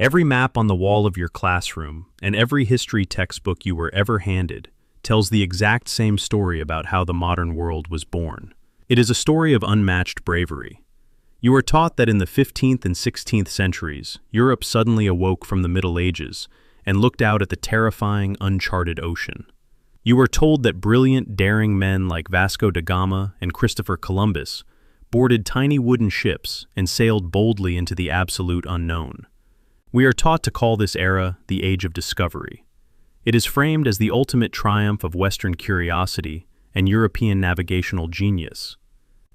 Every map on the wall of your classroom and every history textbook you were ever handed tells the exact same story about how the modern world was born. It is a story of unmatched bravery. You are taught that in the 15th and 16th centuries, Europe suddenly awoke from the Middle Ages and looked out at the terrifying, uncharted ocean. You are told that brilliant, daring men like Vasco da Gama and Christopher Columbus boarded tiny wooden ships and sailed boldly into the absolute unknown. We are taught to call this era the Age of Discovery. It is framed as the ultimate triumph of Western curiosity and European navigational genius.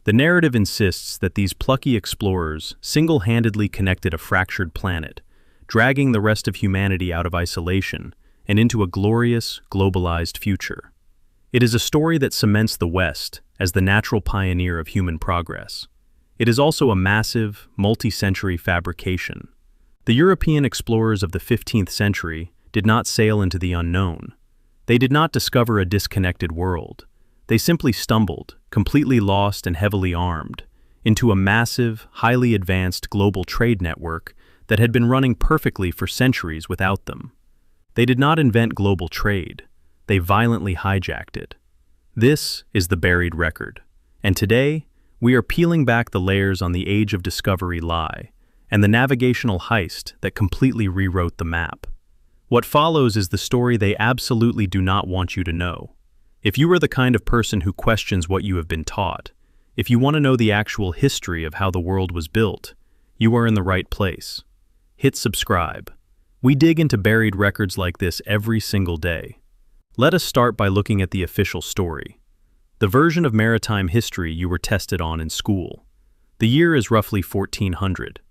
The narrative insists that these plucky explorers single-handedly connected a fractured planet, dragging the rest of humanity out of isolation and into a glorious, globalized future. It is a story that cements the West as the natural pioneer of human progress. It is also a massive, multi-century fabrication. The European explorers of the 15th century did not sail into the unknown. They did not discover a disconnected world. They simply stumbled, completely lost and heavily armed, into a massive, highly advanced global trade network that had been running perfectly for centuries without them. They did not invent global trade. They violently hijacked it. This is the buried record. And today, we are peeling back the layers on the Age of Discovery lie and the navigational heist that completely rewrote the map. What follows is the story they absolutely do not want you to know. If you are the kind of person who questions what you have been taught, if you want to know the actual history of how the world was built, you are in the right place. Hit subscribe. We dig into buried records like this every single day. Let us start by looking at the official story, the version of maritime history you were tested on in school. The year is roughly 1400.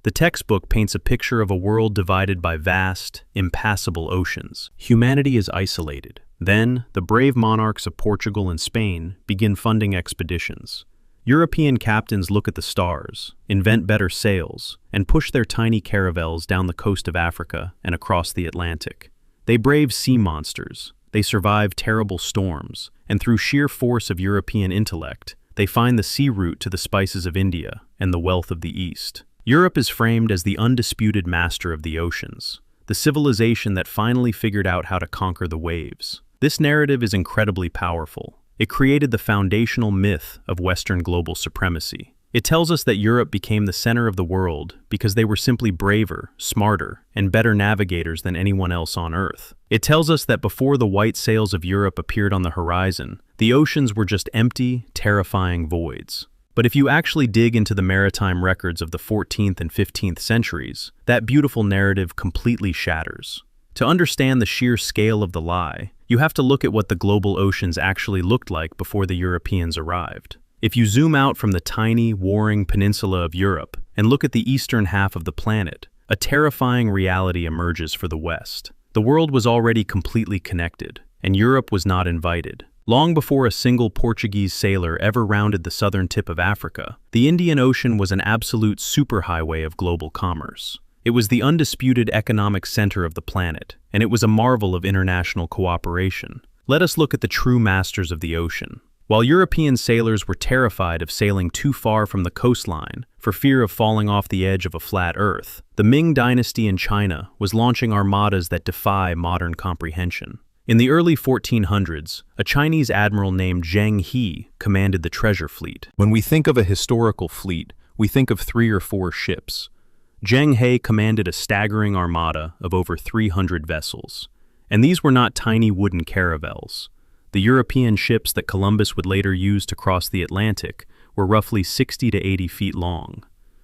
The textbook paints a picture of a world divided by vast, impassable oceans. Humanity is isolated. Then, the brave monarchs of Portugal and Spain begin funding expeditions. European captains look at the stars, invent better sails, and push their tiny caravels down the coast of Africa and across the Atlantic. They brave sea monsters, they survive terrible storms, and through sheer force of European intellect, they find the sea route to the spices of India and the wealth of the East. Europe is framed as the undisputed master of the oceans, the civilization that finally figured out how to conquer the waves. This narrative is incredibly powerful. It created the foundational myth of Western global supremacy. It tells us that Europe became the center of the world because they were simply braver, smarter, and better navigators than anyone else on Earth. It tells us that before the white sails of Europe appeared on the horizon, the oceans were just empty, terrifying voids. But if you actually dig into the maritime records of the 14th and 15th centuries, that beautiful narrative completely shatters. To understand the sheer scale of the lie, you have to look at what the global oceans actually looked like before the Europeans arrived. If you zoom out from the tiny, warring peninsula of Europe and look at the eastern half of the planet, a terrifying reality emerges for the West. The world was already completely connected, and Europe was not invited. Long before a single Portuguese sailor ever rounded the southern tip of Africa, the Indian Ocean was an absolute superhighway of global commerce. It was the undisputed economic center of the planet, and it was a marvel of international cooperation. Let us look at the true masters of the ocean. While European sailors were terrified of sailing too far from the coastline for fear of falling off the edge of a flat Earth, the Ming Dynasty in China was launching armadas that defy modern comprehension. In the early 1400s, a Chinese admiral named Zheng commanded the treasure fleet. When we think of a historical fleet, we think of 3 or 4 ships. Zheng commanded a staggering armada of over 300 vessels. And these were not tiny wooden caravels. The European ships that Columbus would later use to cross the Atlantic were roughly 60 to 80 feet long.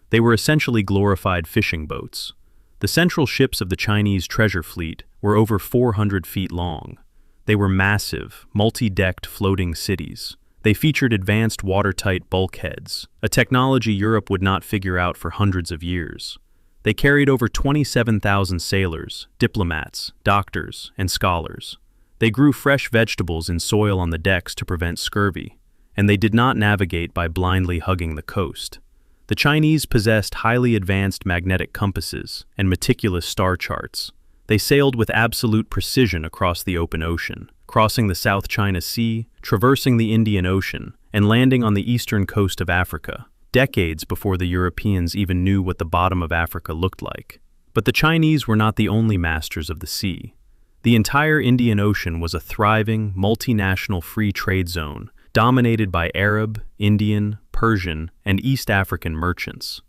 They were essentially glorified fishing boats. The central ships of the Chinese treasure fleet were over 400 feet long. They were massive, multi-decked floating cities. They featured advanced watertight bulkheads, a technology Europe would not figure out for hundreds of years. They carried over 27,000 sailors, diplomats, doctors, and scholars. They grew fresh vegetables in soil on the decks to prevent scurvy, and they did not navigate by blindly hugging the coast. The Chinese possessed highly advanced magnetic compasses and meticulous star charts. They sailed with absolute precision across the open ocean, crossing the South China Sea, traversing the Indian Ocean, and landing on the eastern coast of Africa, decades before the Europeans even knew what the bottom of Africa looked like. But the Chinese were not the only masters of the sea. The entire Indian Ocean was a thriving, multinational free trade zone dominated by Arab, Indian, Persian, and East African merchants.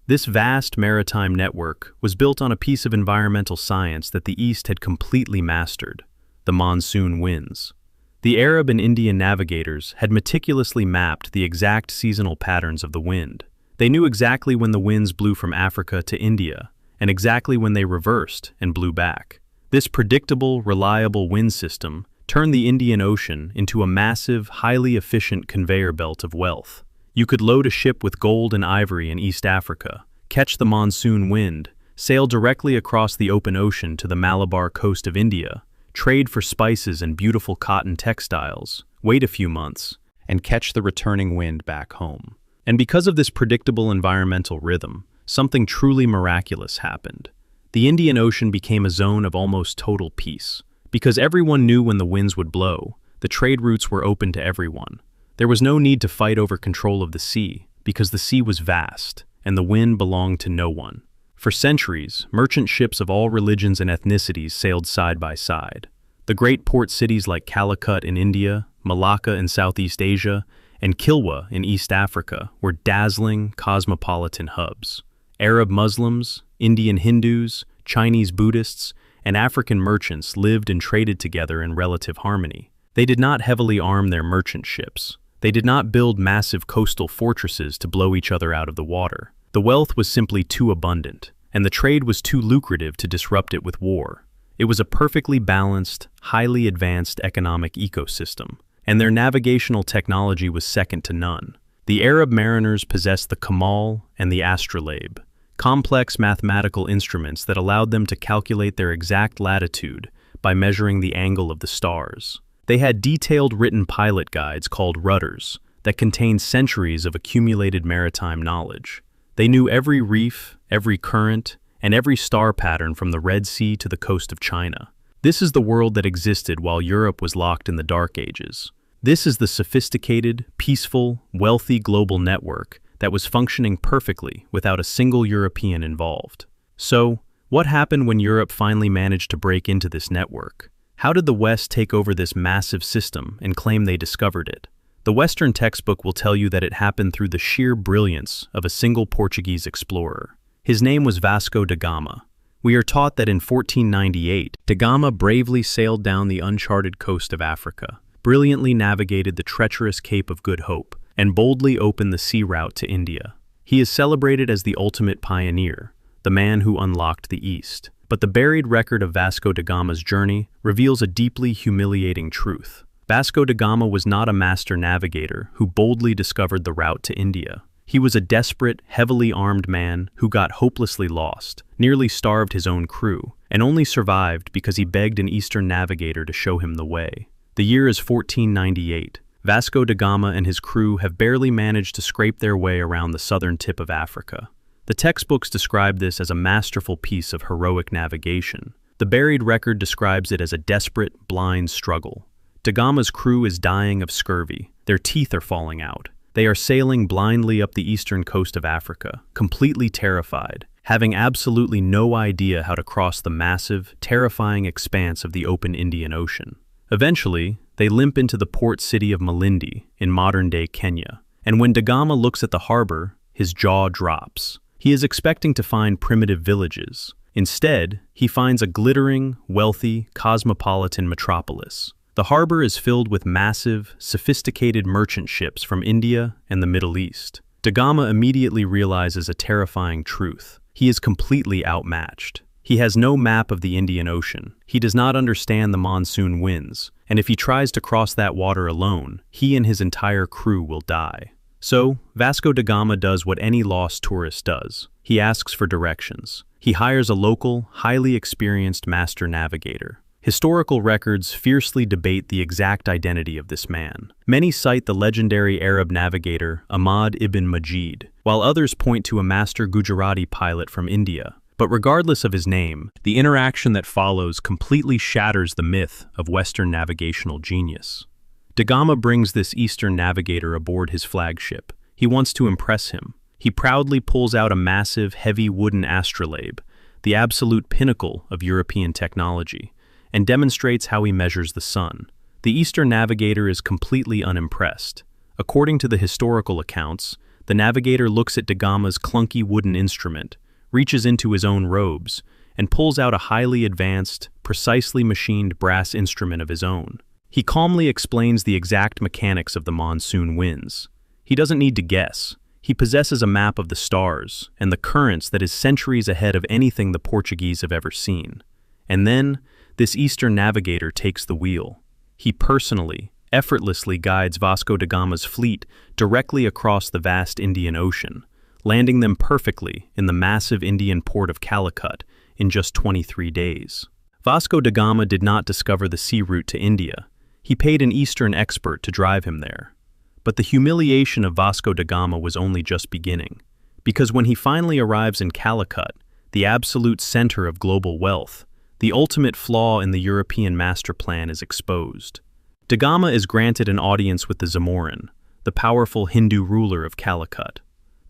This vast maritime network was built on a piece of environmental science that the East had completely mastered: the monsoon winds. The Arab and Indian navigators had meticulously mapped the exact seasonal patterns of the wind. They knew exactly when the winds blew from Africa to India, and exactly when they reversed and blew back. This predictable, reliable wind system turned the Indian Ocean into a massive, highly efficient conveyor belt of wealth. You could load a ship with gold and ivory in East Africa, catch the monsoon wind, sail directly across the open ocean to the Malabar coast of India, trade for spices and beautiful cotton textiles, wait a few months, and catch the returning wind back home. And because of this predictable environmental rhythm, something truly miraculous happened. The Indian Ocean became a zone of almost total peace. Because everyone knew when the winds would blow, the trade routes were open to everyone. There was no need to fight over control of the sea, because the sea was vast, and the wind belonged to no one. For centuries, merchant ships of all religions and ethnicities sailed side by side. The great port cities like Calicut in India, Malacca in Southeast Asia, and Kilwa in East Africa were dazzling, cosmopolitan hubs. Arab Muslims, Indian Hindus, Chinese Buddhists, and African merchants lived and traded together in relative harmony. They did not heavily arm their merchant ships. They did not build massive coastal fortresses to blow each other out of the water. The wealth was simply too abundant, and the trade was too lucrative to disrupt it with war. It was a perfectly balanced, highly advanced economic ecosystem, and their navigational technology was second to none. The Arab mariners possessed the Kamal and the astrolabe, complex mathematical instruments that allowed them to calculate their exact latitude by measuring the angle of the stars. They had detailed written pilot guides called rudders that contained centuries of accumulated maritime knowledge. They knew every reef, every current, and every star pattern from the Red Sea to the coast of China. This is the world that existed while Europe was locked in the Dark Ages. This is the sophisticated, peaceful, wealthy global network that was functioning perfectly without a single European involved. So, what happened when Europe finally managed to break into this network? How did the West take over this massive system and claim they discovered it? The Western textbook will tell you that it happened through the sheer brilliance of a single Portuguese explorer. His name was Vasco da Gama. We are taught that in 1498, da Gama bravely sailed down the uncharted coast of Africa, brilliantly navigated the treacherous Cape of Good Hope, and boldly opened the sea route to India. He is celebrated as the ultimate pioneer, the man who unlocked the East. But the buried record of Vasco da Gama's journey reveals a deeply humiliating truth. Vasco da Gama was not a master navigator who boldly discovered the route to India. He was a desperate, heavily armed man who got hopelessly lost, nearly starved his own crew, and only survived because he begged an Eastern navigator to show him the way. The year is 1498. Vasco da Gama and his crew have barely managed to scrape their way around the southern tip of Africa. The textbooks describe this as a masterful piece of heroic navigation. The buried record describes it as a desperate, blind struggle. Da Gama's crew is dying of scurvy. Their teeth are falling out. They are sailing blindly up the eastern coast of Africa, completely terrified, having absolutely no idea how to cross the massive, terrifying expanse of the open Indian Ocean. Eventually, they limp into the port city of Malindi in modern-day Kenya, and when da Gama looks at the harbor, his jaw drops. He is expecting to find primitive villages. Instead, he finds a glittering, wealthy, cosmopolitan metropolis. The harbor is filled with massive, sophisticated merchant ships from India and the Middle East. Da Gama immediately realizes a terrifying truth. He is completely outmatched. He has no map of the Indian Ocean. He does not understand the monsoon winds, and if he tries to cross that water alone, he and his entire crew will die. So, Vasco da Gama does what any lost tourist does. He asks for directions. He hires a local, highly experienced master navigator. Historical records fiercely debate the exact identity of this man. Many cite the legendary Arab navigator Ahmad ibn Majid, while others point to a master Gujarati pilot from India. But regardless of his name, the interaction that follows completely shatters the myth of Western navigational genius. Da Gama brings this Eastern navigator aboard his flagship. He wants to impress him. He proudly pulls out a massive, heavy wooden astrolabe, the absolute pinnacle of European technology, and demonstrates how he measures the sun. The Eastern navigator is completely unimpressed. According to the historical accounts, the navigator looks at Gama's clunky wooden instrument, reaches into his own robes, and pulls out a highly advanced, precisely machined brass instrument of his own. He calmly explains the exact mechanics of the monsoon winds. He doesn't need to guess. He possesses a map of the stars and the currents that is centuries ahead of anything the Portuguese have ever seen. And then, this Eastern navigator takes the wheel. He personally, effortlessly guides Vasco da Gama's fleet directly across the vast Indian Ocean, landing them perfectly in the massive Indian port of Calicut in just 23 days. Vasco da Gama did not discover the sea route to India. He paid an Eastern expert to drive him there. But the humiliation of Vasco da Gama was only just beginning, because when he finally arrives in Calicut, the absolute center of global wealth, the ultimate flaw in the European master plan is exposed. Da Gama is granted an audience with the Zamorin, the powerful Hindu ruler of Calicut.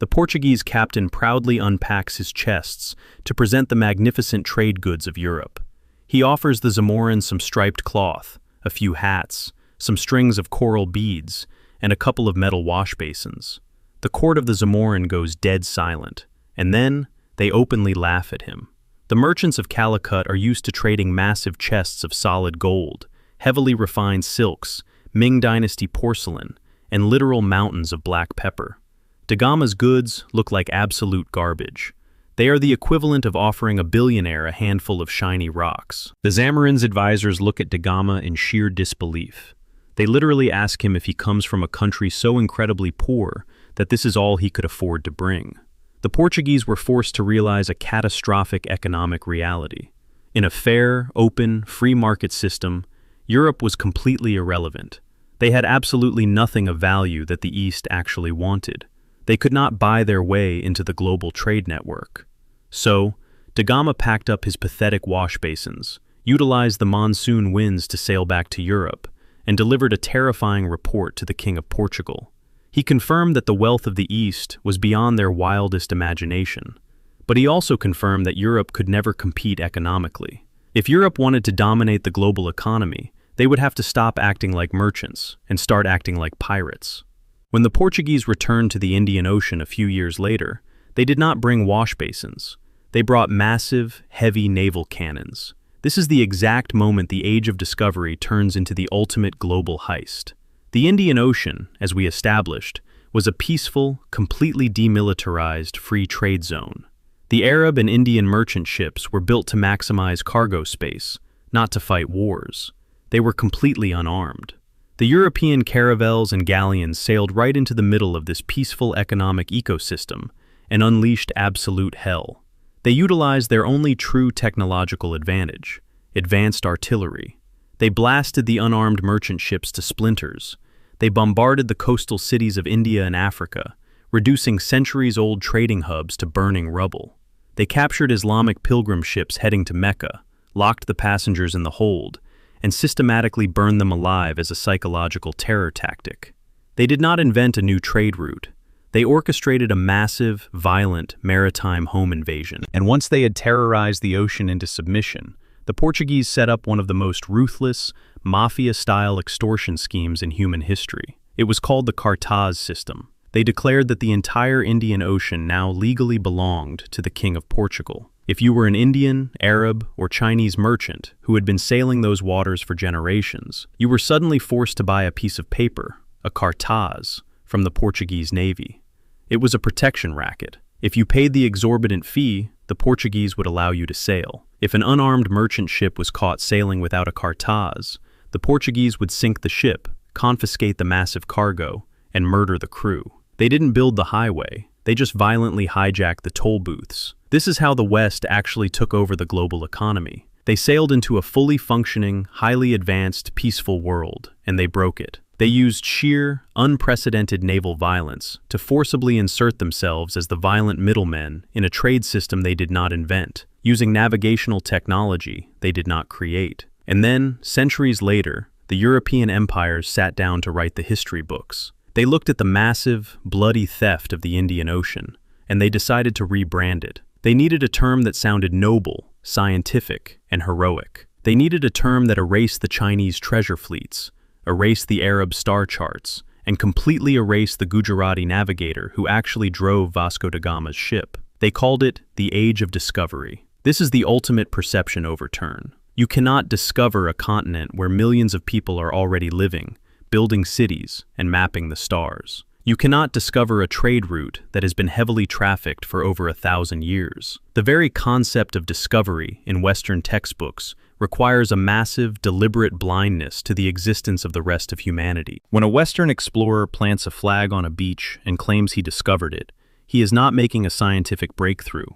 The Portuguese captain proudly unpacks his chests to present the magnificent trade goods of Europe. He offers the Zamorin some striped cloth, a few hats, some strings of coral beads, and a couple of metal wash basins. The court of the Zamorin goes dead silent, and then they openly laugh at him. The merchants of Calicut are used to trading massive chests of solid gold, heavily refined silks, Ming Dynasty porcelain, and literal mountains of black pepper. Da Gama's goods look like absolute garbage. They are the equivalent of offering a billionaire a handful of shiny rocks. The Zamorin's advisors look at Da Gama in sheer disbelief. They literally ask him if he comes from a country so incredibly poor that this is all he could afford to bring. The Portuguese were forced to realize a catastrophic economic reality. In a fair, open, free market system, Europe was completely irrelevant. They had absolutely nothing of value that the East actually wanted. They could not buy their way into the global trade network. So, Da Gama packed up his pathetic wash basins, utilized the monsoon winds to sail back to Europe, and delivered a terrifying report to the King of Portugal. He confirmed that the wealth of the East was beyond their wildest imagination, but he also confirmed that Europe could never compete economically. If Europe wanted to dominate the global economy, they would have to stop acting like merchants and start acting like pirates. When the Portuguese returned to the Indian Ocean a few years later, they did not bring wash basins. They brought massive, heavy naval cannons. This is the exact moment the Age of Discovery turns into the ultimate global heist. The Indian Ocean, as we established, was a peaceful, completely demilitarized free trade zone. The Arab and Indian merchant ships were built to maximize cargo space, not to fight wars. They were completely unarmed. The European caravels and galleons sailed right into the middle of this peaceful economic ecosystem and unleashed absolute hell. They utilized their only true technological advantage, advanced artillery. They blasted the unarmed merchant ships to splinters. They bombarded the coastal cities of India and Africa, reducing centuries-old trading hubs to burning rubble. They captured Islamic pilgrim ships heading to Mecca, locked the passengers in the hold, and systematically burned them alive as a psychological terror tactic. They did not invent a new trade route. They orchestrated a massive, violent, maritime home invasion. And once they had terrorized the ocean into submission, the Portuguese set up one of the most ruthless, mafia-style extortion schemes in human history. It was called the Cartaz system. They declared that the entire Indian Ocean now legally belonged to the King of Portugal. If you were an Indian, Arab, or Chinese merchant who had been sailing those waters for generations, you were suddenly forced to buy a piece of paper, a cartaz, from the Portuguese Navy. It was a protection racket. If you paid the exorbitant fee, the Portuguese would allow you to sail. If an unarmed merchant ship was caught sailing without a cartaz, the Portuguese would sink the ship, confiscate the massive cargo, and murder the crew. They didn't build the highway, they just violently hijacked the toll booths. This is how the West actually took over the global economy. They sailed into a fully functioning, highly advanced, peaceful world, and they broke it. They used sheer, unprecedented naval violence to forcibly insert themselves as the violent middlemen in a trade system they did not invent, using navigational technology they did not create. And then, centuries later, the European empires sat down to write the history books. They looked at the massive, bloody theft of the Indian Ocean, and they decided to rebrand it. They needed a term that sounded noble, scientific, and heroic. They needed a term that erased the Chinese treasure fleets, erased the Arab star charts, and completely erased the Gujarati navigator who actually drove Vasco da Gama's ship. They called it the Age of Discovery. This is the ultimate perception overturn. You cannot discover a continent where millions of people are already living, building cities, and mapping the stars. You cannot discover a trade route that has been heavily trafficked for over 1,000 years. The very concept of discovery in Western textbooks requires a massive, deliberate blindness to the existence of the rest of humanity. When a Western explorer plants a flag on a beach and claims he discovered it, he is not making a scientific breakthrough.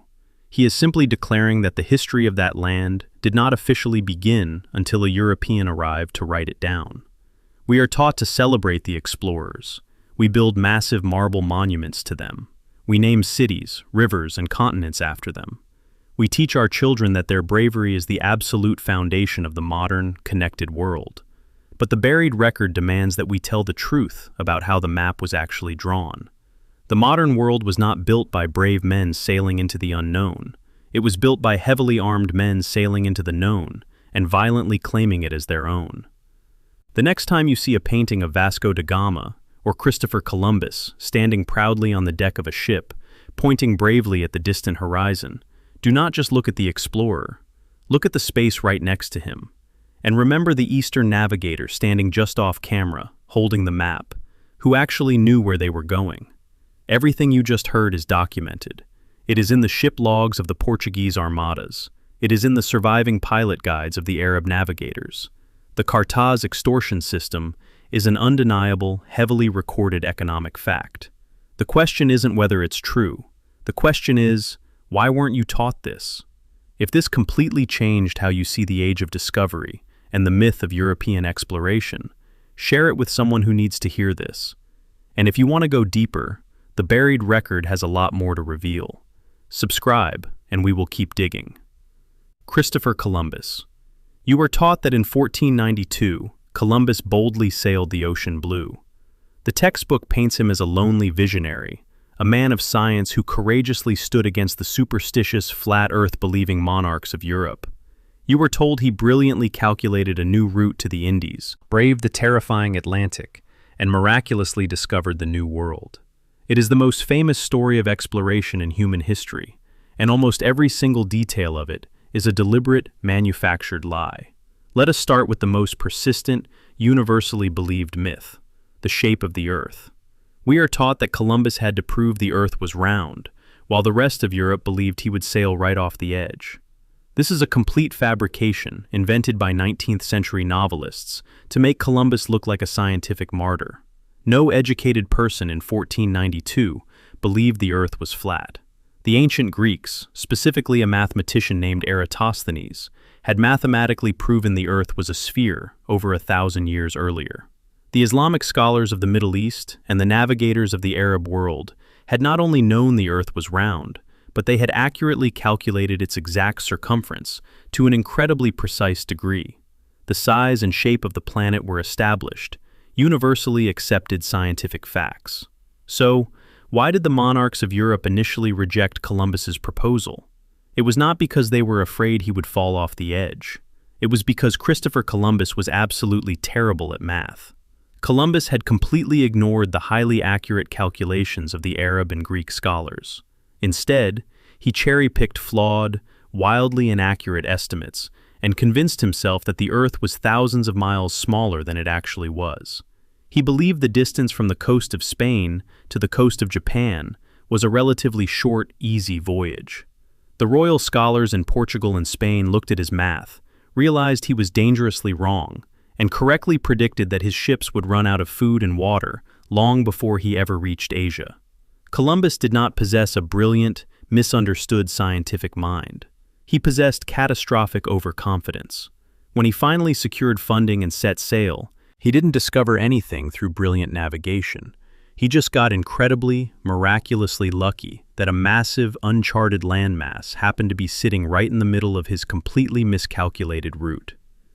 He is simply declaring that the history of that land did not officially begin until a European arrived to write it down. We are taught to celebrate the explorers. We build massive marble monuments to them. We name cities, rivers, and continents after them. We teach our children that their bravery is the absolute foundation of the modern, connected world. But the buried record demands that we tell the truth about how the map was actually drawn. The modern world was not built by brave men sailing into the unknown. It was built by heavily armed men sailing into the known and violently claiming it as their own. The next time you see a painting of Vasco da Gama or Christopher Columbus standing proudly on the deck of a ship, pointing bravely at the distant horizon, do not just look at the explorer. Look at the space right next to him. And remember the Eastern navigator standing just off camera, holding the map, who actually knew where they were going. Everything you just heard is documented. It is in the ship logs of the Portuguese armadas. It is in the surviving pilot guides of the Arab navigators. The Cartaz extortion system is an undeniable, heavily recorded economic fact. The question isn't whether it's true. The question is, why weren't you taught this? If this completely changed how you see the Age of Discovery and the myth of European exploration, share it with someone who needs to hear this. And if you want to go deeper, the buried record has a lot more to reveal. Subscribe, and we will keep digging. Christopher Columbus. You were taught that in 1492, Columbus boldly sailed the ocean blue. The textbook paints him as a lonely visionary, a man of science who courageously stood against the superstitious, flat earth-believing monarchs of Europe. You were told he brilliantly calculated a new route to the Indies, braved the terrifying Atlantic, and miraculously discovered the New World. It is the most famous story of exploration in human history, and almost every single detail of it is a deliberate, manufactured lie. Let us start with the most persistent, universally believed myth, the shape of the Earth. We are taught that Columbus had to prove the Earth was round, while the rest of Europe believed he would sail right off the edge. This is a complete fabrication invented by 19th century novelists to make Columbus look like a scientific martyr. No educated person in 1492 believed the Earth was flat. The ancient Greeks, specifically a mathematician named Eratosthenes, had mathematically proven the Earth was a sphere over 1,000 years earlier. The Islamic scholars of the Middle East and the navigators of the Arab world had not only known the Earth was round, but they had accurately calculated its exact circumference to an incredibly precise degree. The size and shape of the planet were established, universally accepted scientific facts. So, why did the monarchs of Europe initially reject Columbus's proposal? It was not because they were afraid he would fall off the edge. It was because Christopher Columbus was absolutely terrible at math. Columbus had completely ignored the highly accurate calculations of the Arab and Greek scholars. Instead, he cherry-picked flawed, wildly inaccurate estimates and convinced himself that the Earth was thousands of miles smaller than it actually was. He believed the distance from the coast of Spain to the coast of Japan was a relatively short, easy voyage. The royal scholars in Portugal and Spain looked at his math, realized he was dangerously wrong, and correctly predicted that his ships would run out of food and water long before he ever reached Asia. Columbus did not possess a brilliant, misunderstood scientific mind. He possessed catastrophic overconfidence. When he finally secured funding and set sail, he didn't discover anything through brilliant navigation. He just got incredibly, miraculously lucky that a massive, uncharted landmass happened to be sitting right in the middle of his completely miscalculated route.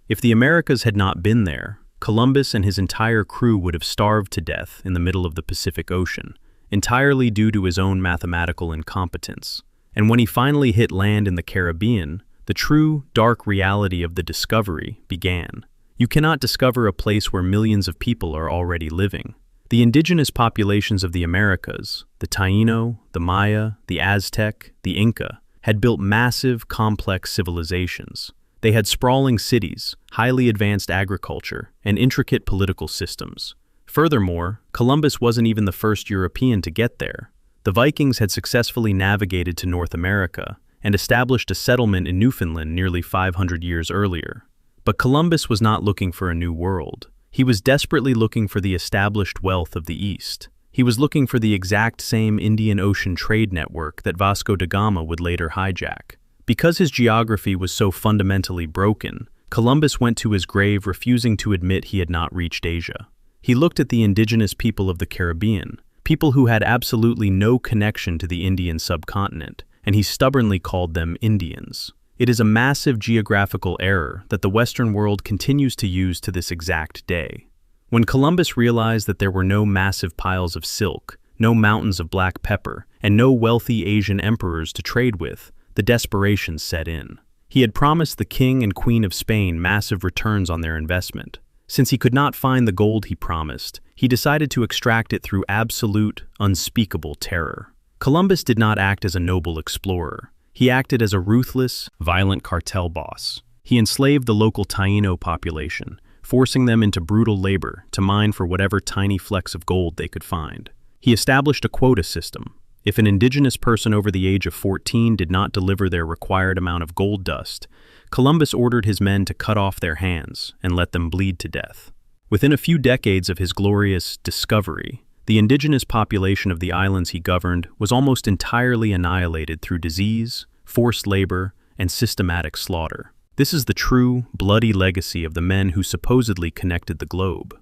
If the Americas had not been there, Columbus and his entire crew would have starved to death in the middle of the Pacific Ocean, entirely due to his own mathematical incompetence. And when he finally hit land in the Caribbean, the true, dark reality of the discovery began. You cannot discover a place where millions of people are already living. The indigenous populations of the Americas, the Taino, the Maya, the Aztec, the Inca, had built massive, complex civilizations. They had sprawling cities, highly advanced agriculture, and intricate political systems. Furthermore, Columbus wasn't even the first European to get there. The Vikings had successfully navigated to North America and established a settlement in Newfoundland nearly 500 years earlier. But Columbus was not looking for a new world. He was desperately looking for the established wealth of the East. He was looking for the exact same Indian Ocean trade network that Vasco da Gama would later hijack. Because his geography was so fundamentally broken, Columbus went to his grave refusing to admit he had not reached Asia. He looked at the indigenous people of the Caribbean, people who had absolutely no connection to the Indian subcontinent, and he stubbornly called them Indians. It is a massive geographical error that the Western world continues to use to this exact day. When Columbus realized that there were no massive piles of silk, no mountains of black pepper, and no wealthy Asian emperors to trade with, the desperation set in. He had promised the King and Queen of Spain massive returns on their investment. Since he could not find the gold he promised, he decided to extract it through absolute, unspeakable terror. Columbus did not act as a noble explorer. He acted as a ruthless, violent cartel boss. He enslaved the local Taino population, forcing them into brutal labor to mine for whatever tiny flecks of gold they could find. He established a quota system. If an indigenous person over the age of 14 did not deliver their required amount of gold dust, Columbus ordered his men to cut off their hands and let them bleed to death. Within a few decades of his glorious discovery, the indigenous population of the islands he governed was almost entirely annihilated through disease, forced labor, and systematic slaughter. This is the true, bloody legacy of the men who supposedly connected the globe.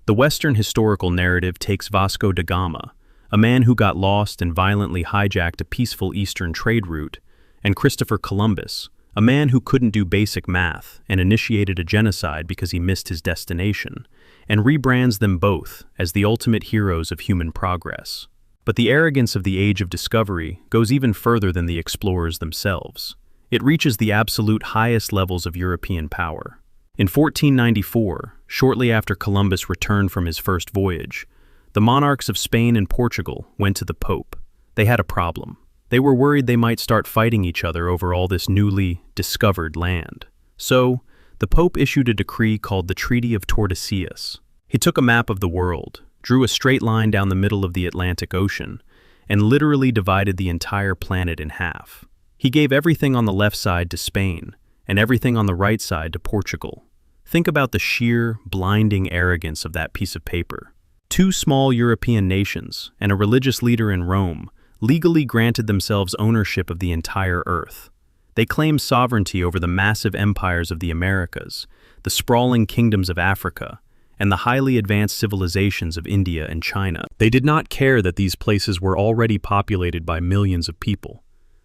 The Western historical narrative takes Vasco da Gama, a man who got lost and violently hijacked a peaceful eastern trade route, and Christopher Columbus, a man who couldn't do basic math and initiated a genocide because he missed his destination, and rebrands them both as the ultimate heroes of human progress. But the arrogance of the Age of Discovery goes even further than the explorers themselves. It reaches the absolute highest levels of European power. In 1494, shortly after Columbus returned from his first voyage, the monarchs of Spain and Portugal went to the Pope. They had a problem. They were worried they might start fighting each other over all this newly discovered land. So, the Pope issued a decree called the Treaty of Tordesillas. He took a map of the world, drew a straight line down the middle of the Atlantic Ocean, and literally divided the entire planet in half. He gave everything on the left side to Spain, and everything on the right side to Portugal. Think about the sheer, blinding arrogance of that piece of paper. Two small European nations and a religious leader in Rome legally granted themselves ownership of the entire earth. They claimed sovereignty over the massive empires of the Americas, the sprawling kingdoms of Africa, and the highly advanced civilizations of India and China. They did not care that these places were already populated by millions of people.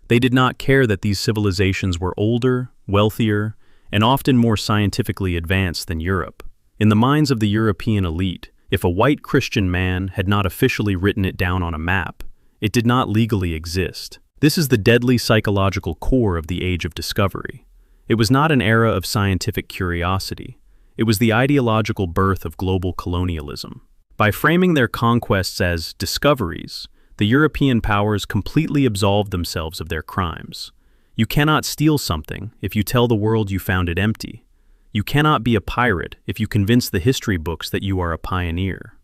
They did not care that these civilizations were older, wealthier, and often more scientifically advanced than Europe. In the minds of the European elite, if a white Christian man had not officially written it down on a map, it did not legally exist. This is the deadly psychological core of the Age of Discovery. It was not an era of scientific curiosity. It was the ideological birth of global colonialism. By framing their conquests as discoveries, the European powers completely absolved themselves of their crimes. You cannot steal something if you tell the world you found it empty. You cannot be a pirate if you convince the history books that you are a pioneer.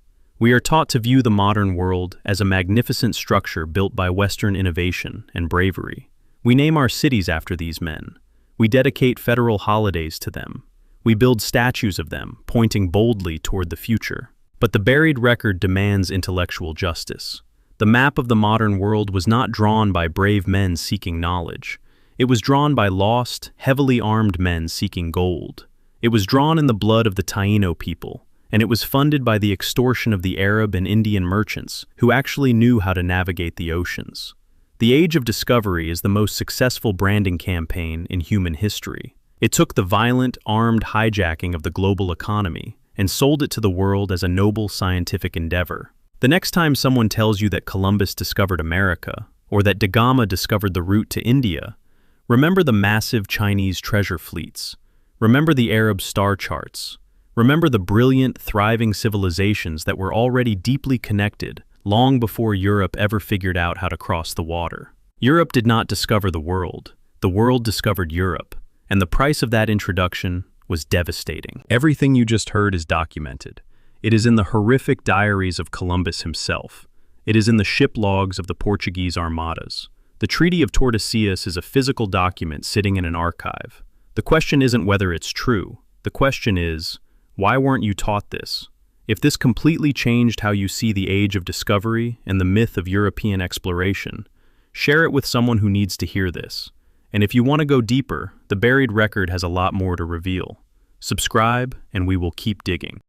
We are taught to view the modern world as a magnificent structure built by Western innovation and bravery. We name our cities after these men. We dedicate federal holidays to them. We build statues of them, pointing boldly toward the future. But the buried record demands intellectual justice. The map of the modern world was not drawn by brave men seeking knowledge. It was drawn by lost, heavily armed men seeking gold. It was drawn in the blood of the Taino people, and it was funded by the extortion of the Arab and Indian merchants who actually knew how to navigate the oceans. The Age of Discovery is the most successful branding campaign in human history. It took the violent, armed hijacking of the global economy and sold it to the world as a noble scientific endeavor. The next time someone tells you that Columbus discovered America, or that Gama discovered the route to India. Remember the massive Chinese treasure fleets. Remember the Arab star charts. Remember the brilliant, thriving civilizations that were already deeply connected long before Europe ever figured out how to cross the water. Europe did not discover the world discovered Europe, and the price of that introduction was devastating. Everything you just heard is documented. It is in the horrific diaries of Columbus himself. It is in the ship logs of the Portuguese armadas. The Treaty of Tordesillas is a physical document sitting in an archive. The question isn't whether it's true. The question is, why weren't you taught this? If this completely changed how you see the Age of Discovery and the myth of European exploration, share it with someone who needs to hear this. And if you want to go deeper, the buried record has a lot more to reveal. Subscribe, and we will keep digging.